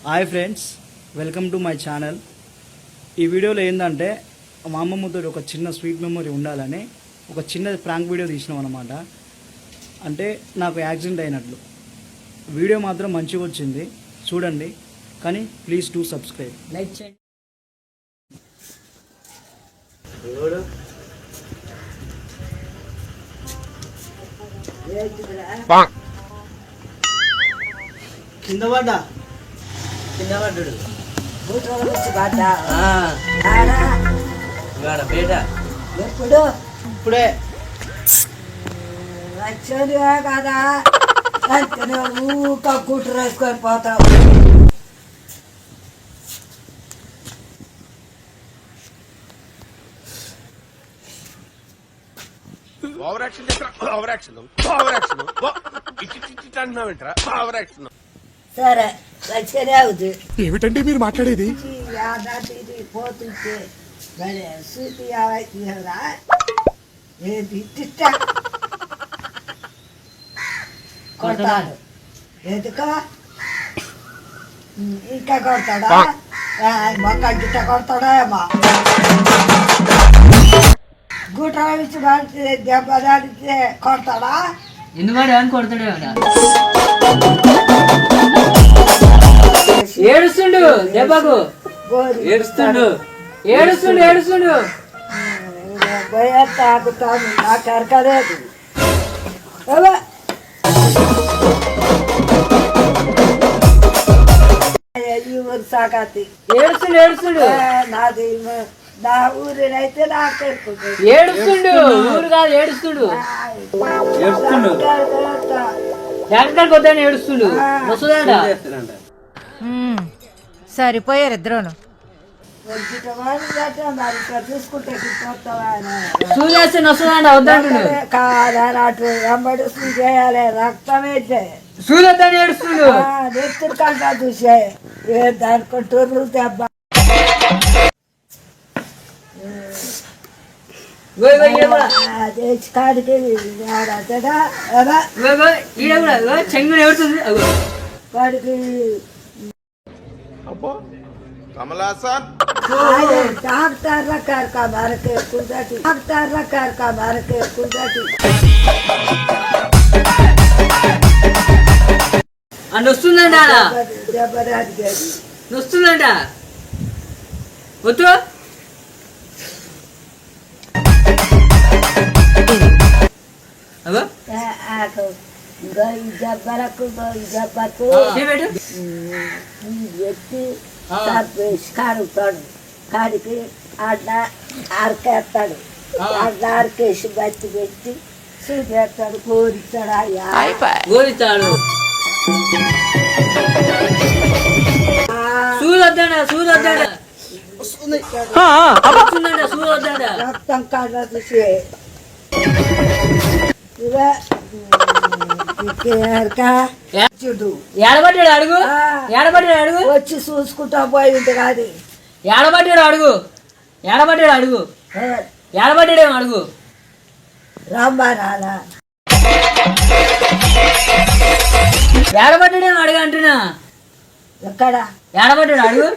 Hi friends, welcome to my channel. ఈ వీడియోలో ఏంటంటే మా అమ్మమ్మతో ఒక చిన్న స్వీట్ మెమరీ ఉండాలని ఒక చిన్న ప్రాంక్ వీడియో తీసినాం అనమాట. అంటే నాకు యాక్సిడెంట్ అయినట్లు. వీడియో మాత్రం మంచిగా వచ్చింది, చూడండి. కానీ ప్లీజ్ డూ సబ్స్క్రైబ్, లైక్ చేయండి. కింద పడ్డా పడ్డాడు ఎప్పుడు ఇప్పుడే వచ్చాడు కదా ఊక కుట్ర వేసుకొని పోతావు. సరే మంచిగానే అవుతుంది. ఏమిటండి మీరు మాట్లాడేది? పోతుంటే సూటి ఏంటి కొడతాడు. ఎందుకో ఇంకా కొడతాడా? మొక్క గిట్ట కొడతాడా ఏమో. గుట్ట నుంచి పడితే దెబ్బ దాడితే కొడతాడా? ఎందుకంటే అని కొడతాడే ఏడుస్తుండు దెబ్బకు ఏడుస్తుండు ఏడుస్తుండు ఏడుస్తుండు పోయా తాగుతాను నాకు ఎరకలేదు. ఊరు సాగతి ఏడుస్తుండు ఏడుస్తుండు నాది నా ఊరినైతే నాకు ఏడుస్తుండు ఊరు కాదు ఏడుస్తుండు ఏడుస్తుండు డాక్టర్ వద్దని ఏడుస్తుండు వస్తుందా సరిపోయారు ఇద్దరును. చూసుకుంటే సూర్యాస్తే వస్తుందండి వద్దంటుండు కాదా అటు వెంబడి చేయాలి. రక్తమే సూర్యద్దని ఏడుస్తుండు నెత్తురు కంటా చూసే దానికుంటారు దెబ్బ. కాడికి చెంగుడు ఏడుస్తుంది వాడికి డాక్టర్ల కారక మరకే కుదటి డాక్టర్ల కారక మరకే కుదటి అని వస్తుందంట దెబ్బరాది వస్తుందంట వద్దు దెబ్బలకు దెబ్బకు ఎత్తి కాడుతాడు. కాడికి అడ్డ అరకేస్తాడు. అడ్డ అరకేసి బట్టి పెట్టి చూపెడతాడు. కోరిస్తాడు. కోరిస్తాడు సూదొద్దాడ సూదొద్దాడ సూదొద్దాడ రక్తం కాడ చూసి ఏడబడ్డాడు అడుగు ఏడబడ్డాడు అడుగు వచ్చి చూసుకుంటా పోయింది కాదు. ఏడబడ్డాడు అడుగు ఏడబడ్డాడు అడుగు ఏడబడ్డాడేమో అడుగు రామారాలా ఏడబడ్డాడేమో అడుగు అంటున్నా. ఎక్కడ ఏడబడ్డాడు అడుగు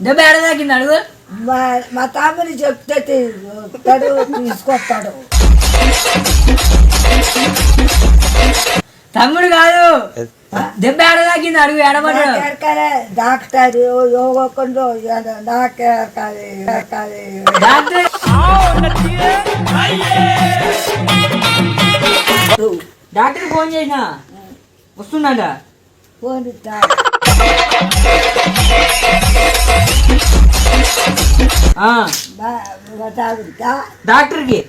దెబ్బ ఏడ తాకింది అడుగు. మా తమ్ముని చెప్తే తీసుకొస్తాడు. తమ్ముడు కాదు దెబ్బ ఏడ తాకింది అడుగు ఏడబడ్డాడు. డాక్టర్ యోగకుండా డాక్టర్ డాక్టర్ ఫోన్ చేసిన వస్తుందంట. ఫోన్ డాక్టర్కి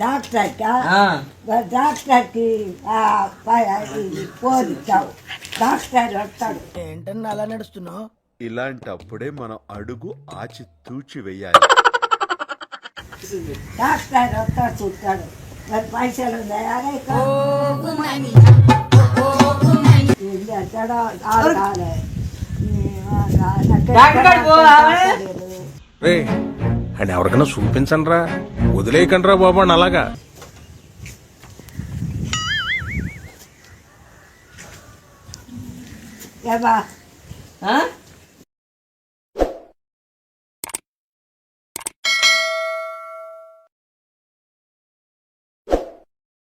డాక్టర్కి ఫోన్ ఇచ్చావు. డాక్టర్ వస్తాడు. ఏంటన్నా అలా నడుస్తున్నావు? ఇలాంటప్పుడే మనం అడుగు ఆచి తూచి వెయ్యాలి. డాక్టర్ వస్తాడు, చూస్తాడు. మరి పైసలు ఉన్నాయా? అండ్ ఎవరికైనా చూపించండి రా, వదిలేయకండి రా బాబు అని అలాగా. ఏమా ఆ?